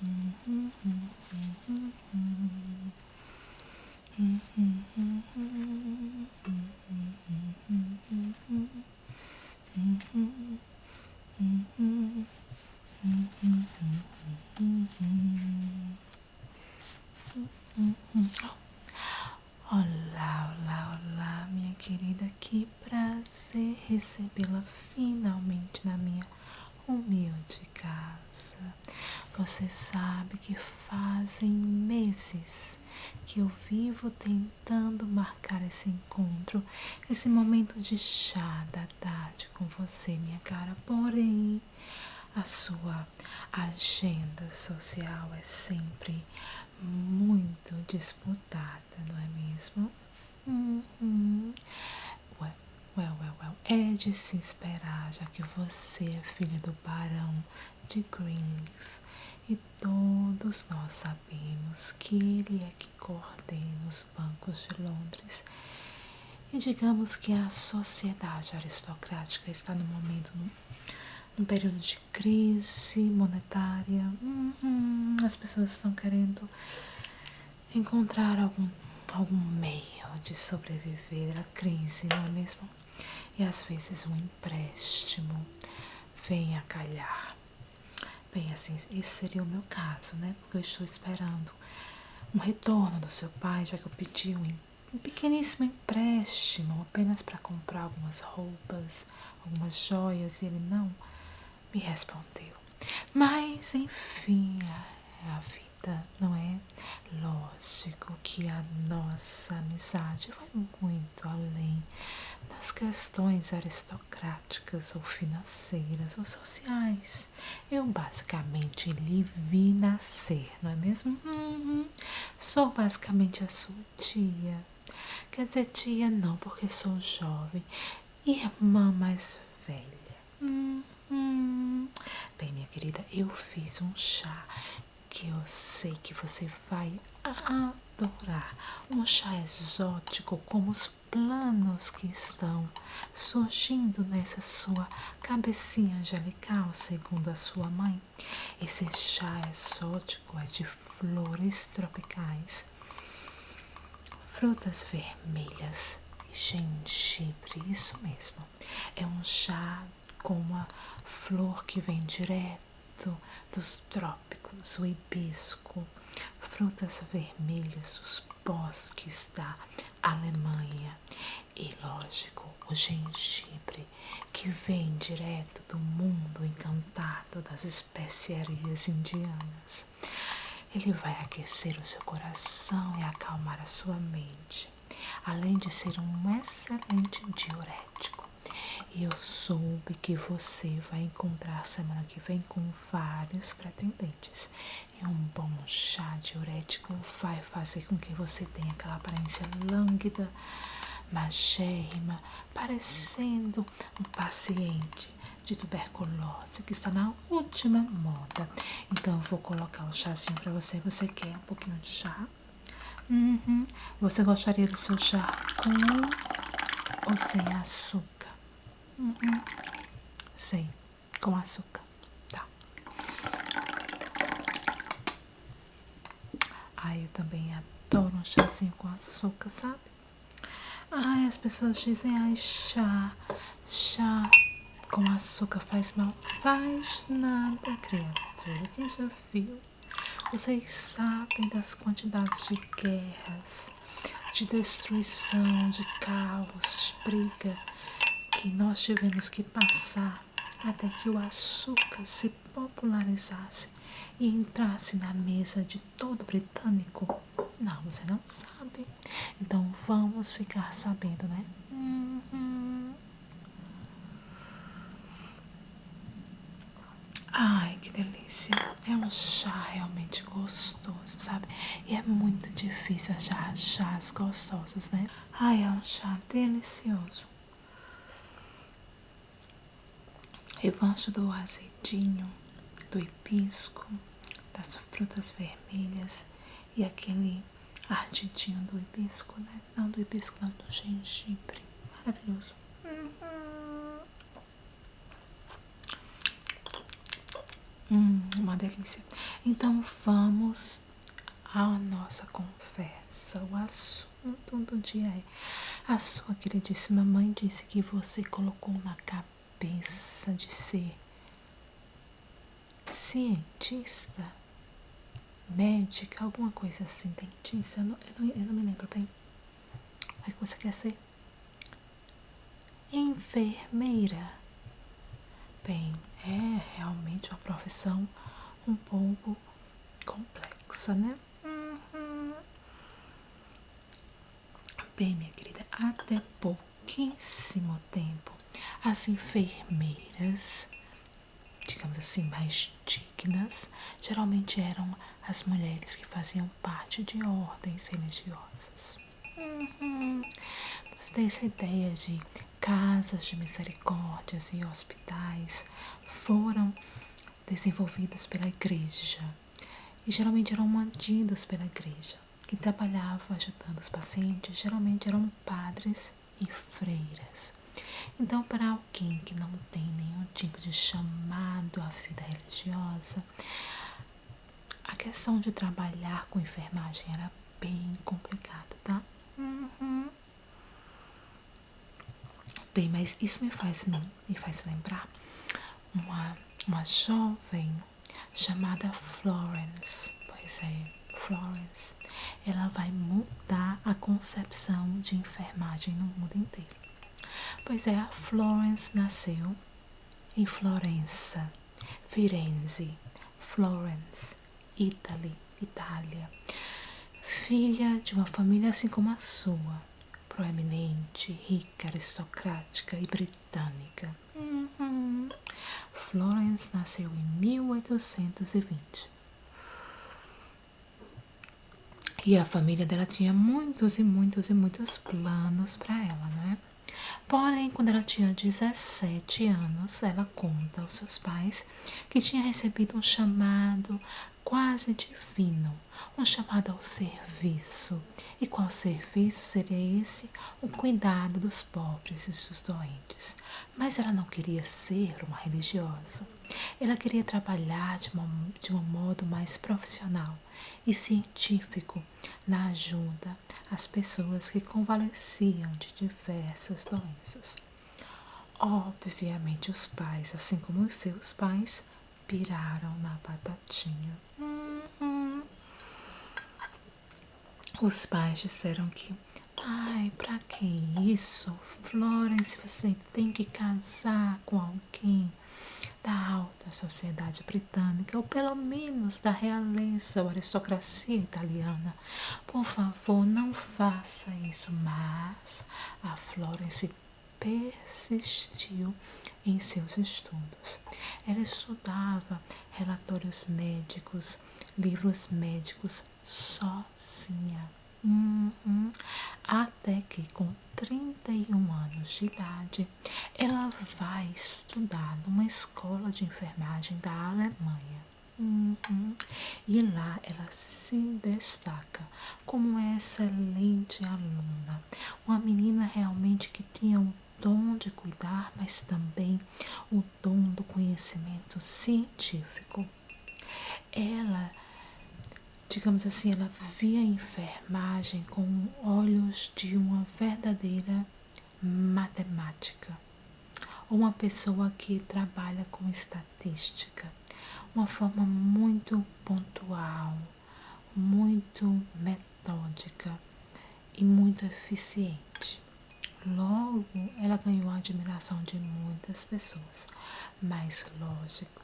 Olá, olá, olá, minha querida, que prazer recebê-la finalmente na minha humilde casa. Você sabe que fazem meses que eu vivo tentando marcar esse encontro, esse momento de chá da tarde com você, minha cara, porém a sua agenda social é sempre muito disputada, não é mesmo? Well. É de se esperar, já que você é filha do barão de Greenleaf e todos nós sabemos que ele é que coordena os bancos de Londres. E digamos que a sociedade aristocrática está no momento, num período de crise monetária. As pessoas estão querendo encontrar algum meio de sobreviver à crise, não é mesmo? E às vezes um empréstimo vem a calhar. Bem, assim, esse seria o meu caso, né? Porque eu estou esperando um retorno do seu pai, já que eu pedi um pequeníssimo empréstimo apenas para comprar algumas roupas, algumas joias, e ele não me respondeu. Mas, enfim, é a vida, não é? Lógico que a nossa amizade vai muito além das questões aristocráticas ou financeiras ou sociais. Eu basicamente lhe vi nascer, não é mesmo? Sou basicamente a sua tia. Quer dizer, tia não, porque sou jovem. Irmã mais velha. Bem, minha querida, eu fiz um chá que eu sei que você vai adorar. Um chá exótico, como os planos que estão surgindo nessa sua cabecinha angelical, segundo a sua mãe. Esse chá exótico é de flores tropicais, frutas vermelhas e gengibre, isso mesmo. É um chá com uma flor que vem direto dos trópicos, o hibisco, frutas vermelhas, os bosques da Alemanha e, lógico, o gengibre que vem direto do mundo encantado das especiarias indianas. Ele vai aquecer o seu coração e acalmar a sua mente, além de ser um excelente diurético. E eu soube que você vai encontrar semana que vem com vários pretendentes. E um bom chá diurético vai fazer com que você tenha aquela aparência lânguida, magérrima, parecendo um paciente de tuberculose que está na última moda. Então eu vou colocar o chazinho para você. Você quer um pouquinho de chá? Você gostaria do seu chá com ou sem açúcar? Sem, com açúcar. Tá. Ai, eu também adoro um chazinho com açúcar, sabe? Ai, as pessoas dizem, ai, chá com açúcar faz mal. Faz nada, criatura. Quem já viu? Vocês sabem das quantidades de guerras, de destruição, de caos, de briga que nós tivemos que passar até que o açúcar se popularizasse e entrasse na mesa de todo britânico? Não, você não sabe. Então vamos ficar sabendo, né? Ai, que delícia. É um chá realmente gostoso, sabe? E é muito difícil achar chás gostosos, né? Ai, é um chá delicioso. Eu gosto do azedinho, do hibisco, das frutas vermelhas e aquele ardidinho do hibisco, né? Não do hibisco, não, do gengibre. Maravilhoso. Uma delícia. Então vamos à nossa conversa. O assunto do dia é: a sua queridíssima mãe disse que você colocou na cabeça de ser cientista, médica, alguma coisa assim, dentista. Eu não me lembro bem. O que você quer ser? Enfermeira. Bem, é realmente uma profissão um pouco complexa, né? Bem, minha querida, até pouquíssimo tempo, as enfermeiras, digamos assim, mais dignas, geralmente eram as mulheres que faziam parte de ordens religiosas. Você tem essa ideia de casas de misericórdias e hospitais foram desenvolvidos pela igreja e geralmente eram mantidos pela igreja. Quem trabalhava ajudando os pacientes geralmente eram padres e freiras. Então, para alguém que não tem nenhum tipo de chamado à vida religiosa, a questão de trabalhar com enfermagem era bem complicado, tá? Bem, mas isso me faz lembrar uma jovem chamada Florence. Pois é, Florence. Ela vai mudar a concepção de enfermagem no mundo inteiro. Pois é, a Florence nasceu em Florença, Firenze, Florence, Itália. Filha de uma família assim como a sua, proeminente, rica, aristocrática e britânica. Florence nasceu em 1820. E a família dela tinha muitos planos para ela, né? Porém, quando ela tinha 17 anos, ela conta aos seus pais que tinha recebido um chamado quase divino, um chamado ao serviço. E qual serviço seria esse? O cuidado dos pobres e dos doentes. Mas ela não queria ser uma religiosa. Ela queria trabalhar de um modo mais profissional e científico na ajuda às pessoas que convalesciam de diversas doenças. Obviamente, os pais, assim como os seus pais, piraram na batatinha. Os pais disseram que, ai, pra que isso? Florence, você tem que casar com alguém da alta sociedade britânica, ou pelo menos da realeza ou aristocracia italiana. Por favor, não faça isso. Mas a Florence persistiu em seus estudos. Ela estudava relatórios médicos, livros médicos sozinha. Até que com 31 anos de idade, ela vai estudar numa escola de enfermagem da Alemanha. E lá ela se destaca como uma excelente aluna, uma menina realmente que tinha o dom de cuidar, mas também o dom do conhecimento científico. Ela, digamos assim, ela via a enfermagem com olhos de uma verdadeira matemática, uma pessoa que trabalha com estatística, uma forma muito pontual, muito metódica e muito eficiente. Logo, ela ganhou a admiração de muitas pessoas, mas lógico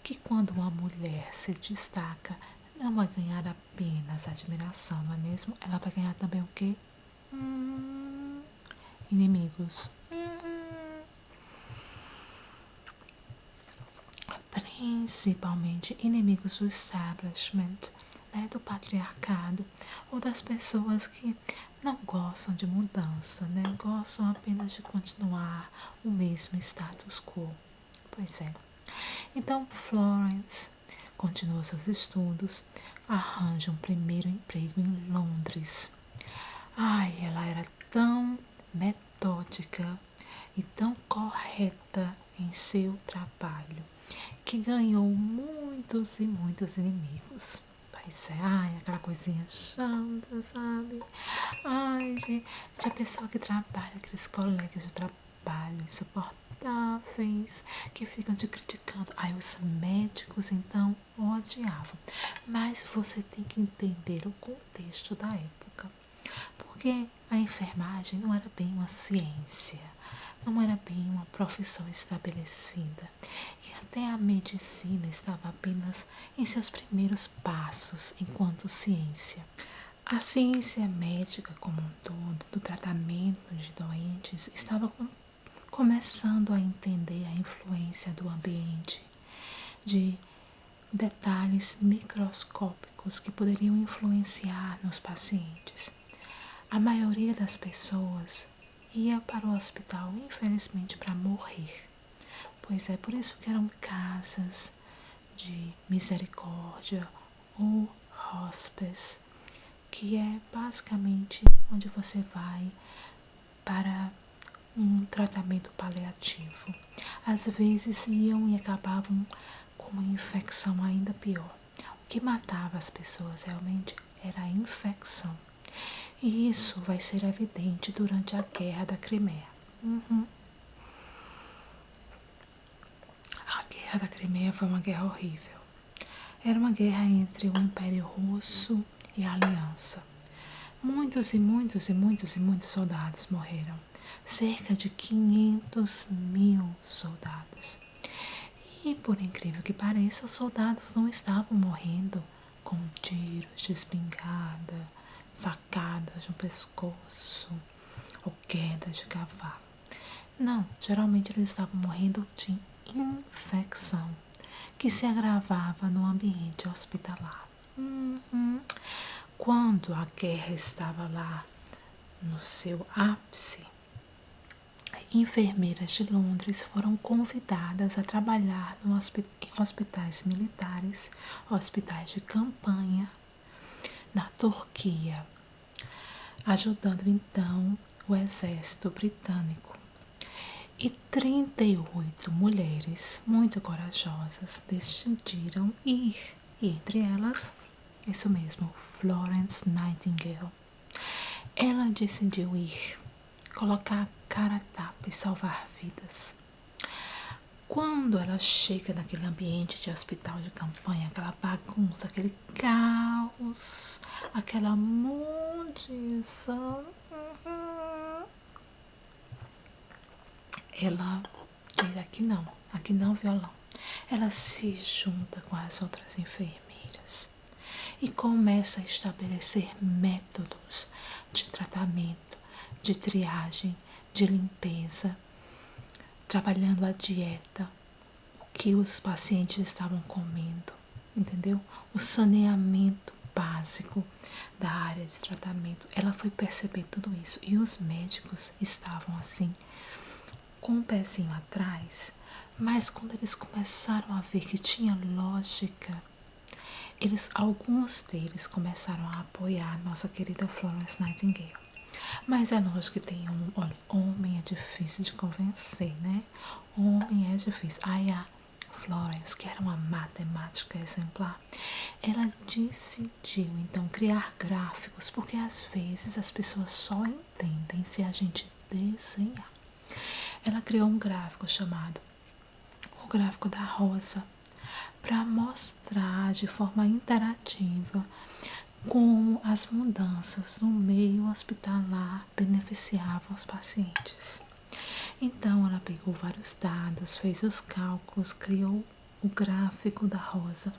que quando uma mulher se destaca, não vai ganhar apenas admiração, não é mesmo? Ela vai ganhar também o quê? Inimigos. Principalmente inimigos do establishment, né, do patriarcado, ou das pessoas que não gostam de mudança, né, gostam apenas de continuar o mesmo status quo. Pois é. Então Florence continua seus estudos, arranja um primeiro emprego em Londres. Ai, ela era tão metódica e tão correta em seu trabalho que ganhou muitos e muitos inimigos. Pois é, ai, aquela coisinha chata, sabe? Ai, gente, a pessoa que trabalha, aqueles colegas de trabalho insuportáveis, que ficam te criticando. Ai, os médicos, então, odiavam. Mas você tem que entender o contexto da época. Porque a enfermagem não era bem uma ciência, não era bem uma profissão estabelecida. E até a medicina estava apenas em seus primeiros passos enquanto ciência. A ciência médica como um todo, do tratamento de doentes, estava começando a entender a influência do ambiente, de detalhes microscópicos que poderiam influenciar nos pacientes. A maioria das pessoas ia para o hospital, infelizmente, para morrer. Pois é, por isso que eram casas de misericórdia ou hospice, que é basicamente onde você vai para um tratamento paliativo. Às vezes iam e acabavam com uma infecção ainda pior. O que matava as pessoas realmente era a infecção. E isso vai ser evidente durante a Guerra da Crimeia. A Guerra da Crimeia foi uma guerra horrível. Era uma guerra entre o Império Russo e a Aliança. Muitos e muitos e muitos e muitos soldados morreram. Cerca de 500.000 soldados. E, por incrível que pareça, os soldados não estavam morrendo com tiros de espingarda, facadas no pescoço ou quedas de cavalo. Não, geralmente eles estavam morrendo de infecção que se agravava no ambiente hospitalar. Quando a guerra estava lá no seu ápice, enfermeiras de Londres foram convidadas a trabalhar em hospitais militares, hospitais de campanha na Turquia, ajudando então o exército britânico. E 38 mulheres muito corajosas decidiram ir, e entre elas, isso mesmo, Florence Nightingale. Ela decidiu ir, colocar a cara a tapa e salvar vidas. Quando ela chega naquele ambiente de hospital de campanha, aquela bagunça, aquele caos, aquela mundiça, ela diz: aqui não violão. Ela se junta com as outras enfermeiras e começa a estabelecer métodos de tratamento, de triagem, de limpeza, trabalhando a dieta, o que os pacientes estavam comendo, entendeu? O saneamento básico da área de tratamento. Ela foi perceber tudo isso e os médicos estavam assim, com um pezinho atrás, mas quando eles começaram a ver que tinha lógica, alguns deles começaram a apoiar a nossa querida Florence Nightingale. Mas é lógico que tem olha, homem é difícil de convencer, né? Homem é difícil. Aí a Florence, que era uma matemática exemplar, ela decidiu então criar gráficos, porque às vezes as pessoas só entendem se a gente desenhar. Ela criou um gráfico chamado o gráfico da rosa, para mostrar de forma interativa como as mudanças no meio hospitalar beneficiavam os pacientes. Então ela pegou vários dados, fez os cálculos, criou o gráfico da rosa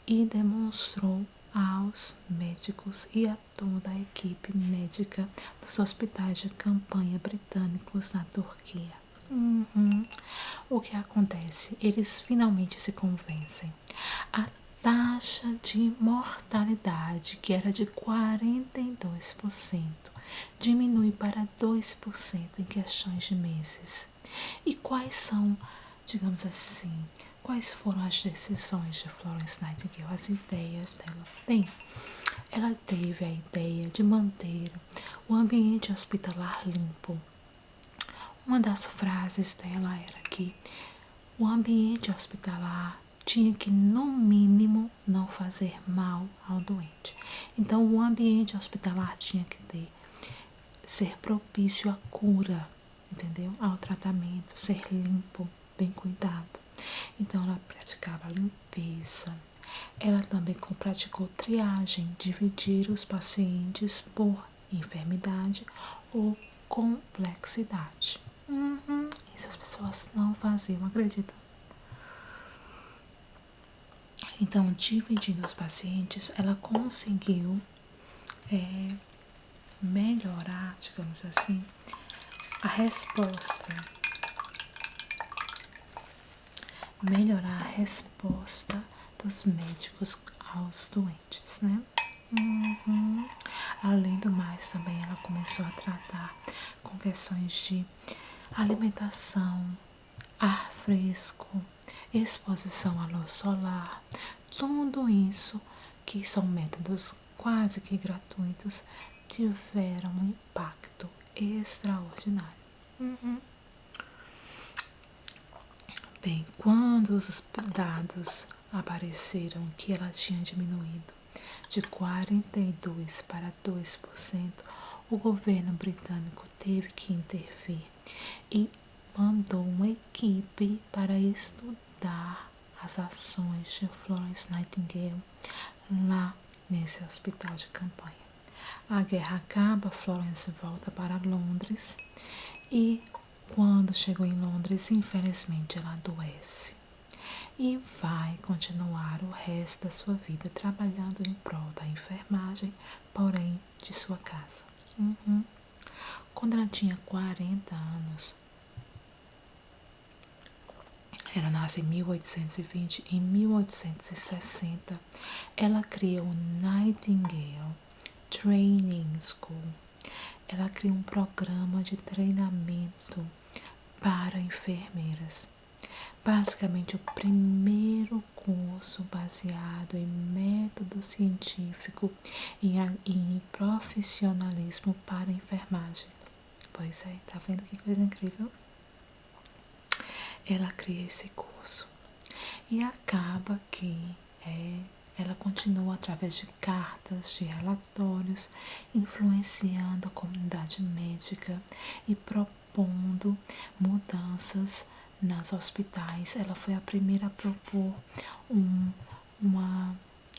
e demonstrou aos médicos e a toda a equipe médica dos hospitais de campanha britânicos na Turquia. O que acontece? Eles finalmente se convencem. A taxa de mortalidade, que era de 42%, diminui para 2% em questões de meses. E quais são, digamos assim, quais foram as decisões de Florence Nightingale, as ideias dela? Bem, ela teve a ideia de manter o ambiente hospitalar limpo. Uma das frases dela era que O ambiente hospitalar tinha que, no mínimo, não fazer mal ao doente. Então, o ambiente hospitalar tinha que ser propício à cura, entendeu? Ao tratamento, ser limpo, bem cuidado. Então, ela praticava limpeza. Ela também praticou triagem, dividir os pacientes por enfermidade ou complexidade. Isso as pessoas não faziam, acredita? Então, dividindo os pacientes, ela conseguiu melhorar, digamos assim, a resposta. Melhorar a resposta dos médicos aos doentes, né? Além do mais, também ela começou a tratar com questões de alimentação, ar fresco, exposição à luz solar, tudo isso que são métodos quase que gratuitos tiveram um impacto extraordinário. Bem, quando os dados apareceram que ela tinha diminuído de 42% para 2%, o governo britânico teve que intervir e mandou uma equipe para estudar as ações de Florence Nightingale lá nesse hospital de campanha. A guerra acaba, Florence volta para Londres e quando chegou em Londres, infelizmente ela adoece e vai continuar o resto da sua vida trabalhando em prol da enfermagem, porém de sua casa. Quando ela tinha 40 anos, ela nasce em 1820, em 1860, ela cria o Nightingale Training School. Ela cria um programa de treinamento para enfermeiras. Basicamente, o primeiro curso baseado em método científico e em profissionalismo para enfermagem. Pois é, tá vendo que coisa incrível? Ela cria esse curso e acaba que ela continua através de cartas, de relatórios, influenciando a comunidade médica e propondo mudanças nos hospitais. Ela foi a primeira a propor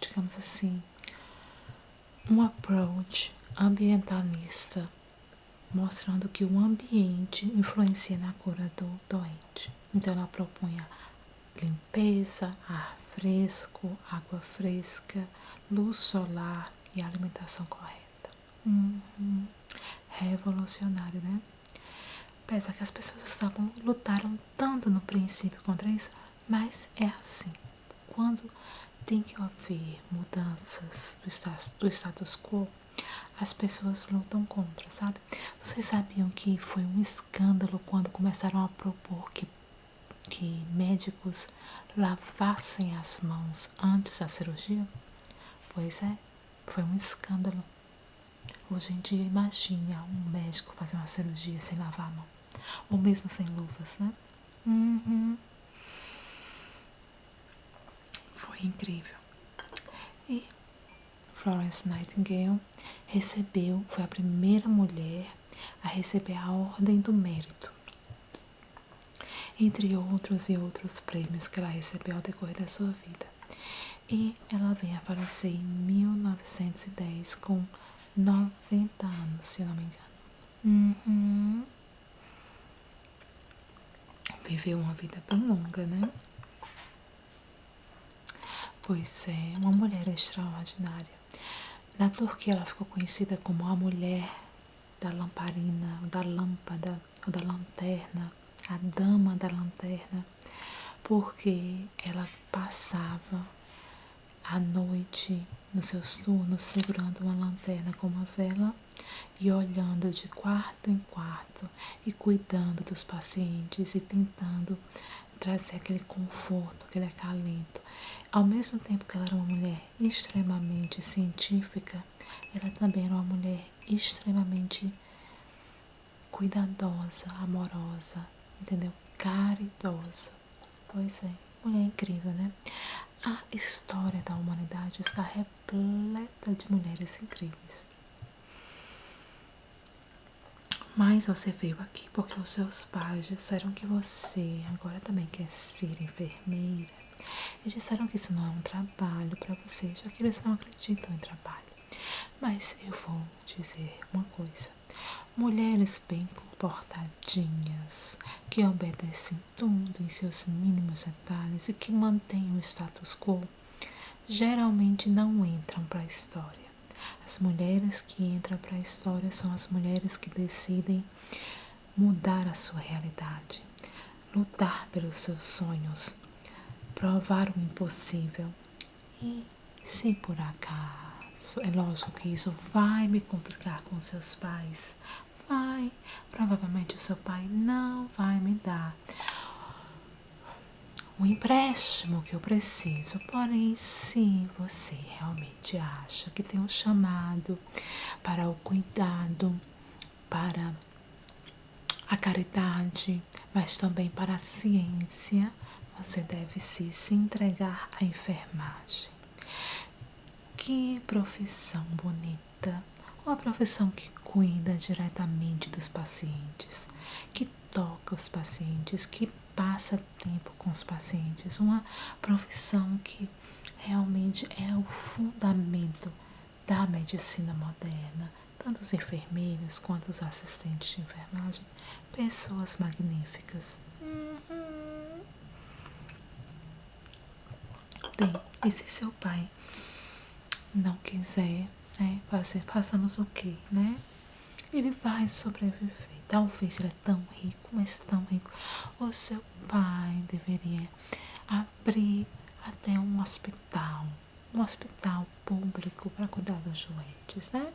digamos assim, um approach ambientalista, mostrando que o ambiente influencia na cura do doente. Então ela propunha limpeza, ar fresco, água fresca, luz solar e alimentação correta. Revolucionário, né? Apesar que as pessoas lutaram tanto no princípio contra isso, mas é assim. Quando tem que haver mudanças do status quo, as pessoas lutam contra, sabe? Vocês sabiam que foi um escândalo quando começaram a propor que médicos lavassem as mãos antes da cirurgia? Pois é, foi um escândalo. Hoje em dia, imagine um médico fazer uma cirurgia sem lavar a mão, ou mesmo sem luvas, né? Foi incrível. E Florence Nightingale foi a primeira mulher a receber a Ordem do Mérito, entre outros e outros prêmios que ela recebeu ao decorrer da sua vida. E ela vem a falecer em 1910 com 90 anos, se eu não me engano. Viveu uma vida bem longa, né? Pois é, uma mulher extraordinária. Na Turquia ela ficou conhecida como a mulher da lamparina, da lâmpada, ou da lanterna, a dama da lanterna, porque ela passava à noite nos seus turnos segurando uma lanterna com uma vela e olhando de quarto em quarto e cuidando dos pacientes e tentando trazer aquele conforto, aquele acalento. Ao mesmo tempo que ela era uma mulher extremamente científica, ela também era uma mulher extremamente cuidadosa, amorosa, entendeu? Caridosa. Pois é, mulher incrível, né? A história da humanidade está repleta de mulheres incríveis. Mas você veio aqui porque os seus pais disseram que você agora também quer ser enfermeira. E disseram que isso não é um trabalho para você, já que eles não acreditam em trabalho. Mas eu vou dizer uma coisa. Mulheres bem comportadinhas, que obedecem tudo em seus mínimos detalhes e que mantêm o status quo, geralmente não entram para a história. As mulheres que entram para a história são as mulheres que decidem mudar a sua realidade, lutar pelos seus sonhos, provar o impossível. E se por acaso, é lógico que isso vai me complicar com seus pais, vai, provavelmente o seu pai não vai me dar o empréstimo que eu preciso. Porém, se você realmente acha que tem um chamado para o cuidado, para a caridade, mas também para a ciência, você deve se entregar à enfermagem. Que profissão bonita! Uma profissão que cuida diretamente dos pacientes, que toca os pacientes, que passa tempo com os pacientes. Uma profissão que realmente é o fundamento da medicina moderna. Tanto os enfermeiros quanto os assistentes de enfermagem, pessoas magníficas. Bem, e se seu pai não quiser, né, façamos o quê, né? Ele vai sobreviver. Talvez ele é tão rico, mas tão rico. O seu pai deveria abrir até um hospital público para cuidar dos doentes, né?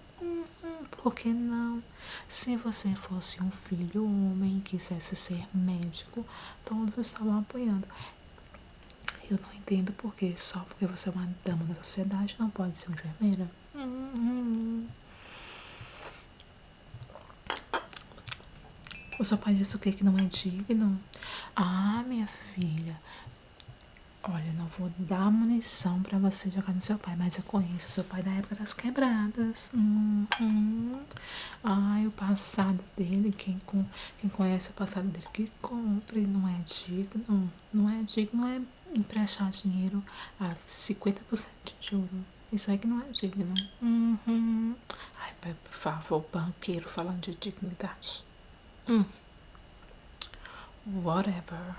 Por que não? Se você fosse um filho homem e quisesse ser médico, todos estavam apoiando. Eu não entendo por que só porque você é uma dama da sociedade não pode ser uma enfermeira. O seu pai disse o que não é digno? Ah, minha filha, olha, não vou dar munição pra você jogar no seu pai, mas eu conheço seu pai da época das quebradas. Ai, o passado dele, quem conhece o passado dele que compre, não é digno. Não é digno, é emprestar dinheiro a 50% de juro. Isso é que não é digno. Ai, por favor, banqueiro falando de dignidade. Whatever.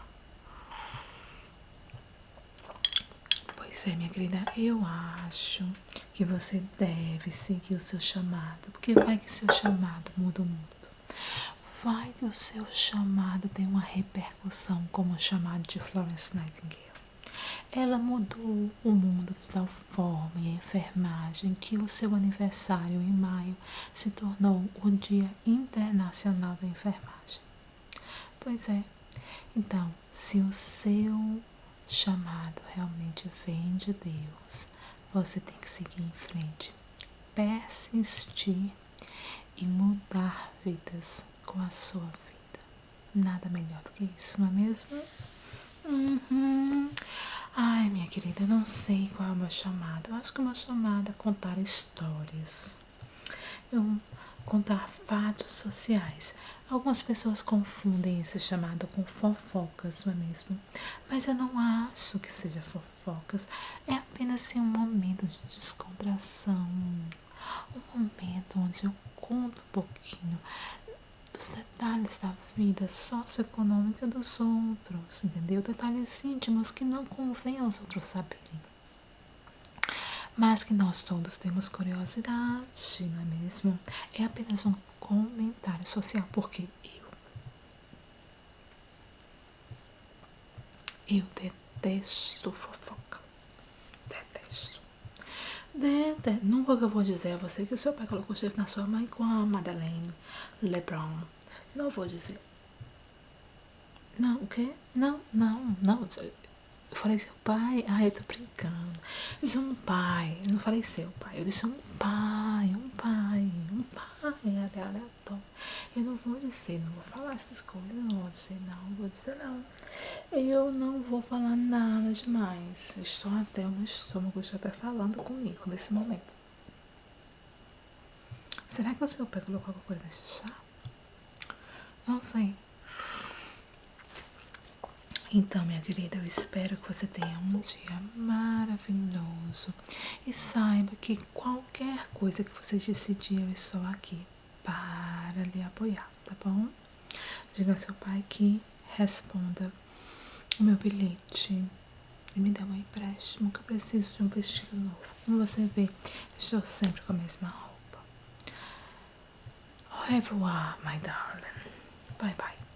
Pois é, minha querida, eu acho que você deve seguir o seu chamado, porque vai que seu chamado muda o mundo. Vai que o seu chamado tem uma repercussão como o chamado de Florence Nightingale. Ela mudou o mundo de tal forma e a enfermagem que o seu aniversário em maio se tornou o Dia Internacional da Enfermagem. Pois é, então, se o seu chamado realmente vem de Deus, você tem que seguir em frente, persistir e mudar vidas com a sua vida. Nada melhor do que isso, não é mesmo? Ai, minha querida, eu não sei qual é o meu chamado. Eu acho que o meu chamado é contar histórias. Contar fatos sociais. Algumas pessoas confundem esse chamado com fofocas, não é mesmo? Mas eu não acho que seja fofocas. É apenas assim, um momento de descontração. Um momento onde eu conto um pouquinho dos detalhes da vida socioeconômica dos outros, entendeu? Detalhes íntimos que não convém aos outros saberem. Mas que nós todos temos curiosidade, não é mesmo? É apenas um comentário social, porque eu detesto fofoca. Detesto. Nunca que eu vou dizer a você que o seu pai colocou chifre na sua mãe com a Madeleine LeBron. Não vou dizer. Não, o quê? Não. Eu falei seu pai? Ai, eu tô brincando. Eu disse um pai. Eu não falei seu pai. Eu disse um pai, um pai, um pai. É aleatório. Eu não vou dizer, não vou falar essas coisas. Não vou dizer não, vou dizer não. Eu não vou falar nada demais. Estou até o meu estômago já tá falando comigo nesse momento. Será que o seu pai colocou alguma coisa nesse chá? Não sei. Então, minha querida, eu espero que você tenha um dia maravilhoso e saiba que qualquer coisa que você decidir, eu estou aqui para lhe apoiar, tá bom? Diga ao seu pai que responda o meu bilhete e me dê um empréstimo, que eu preciso de um vestido novo. Como você vê, eu estou sempre com a mesma roupa. Au revoir, my darling. Bye bye.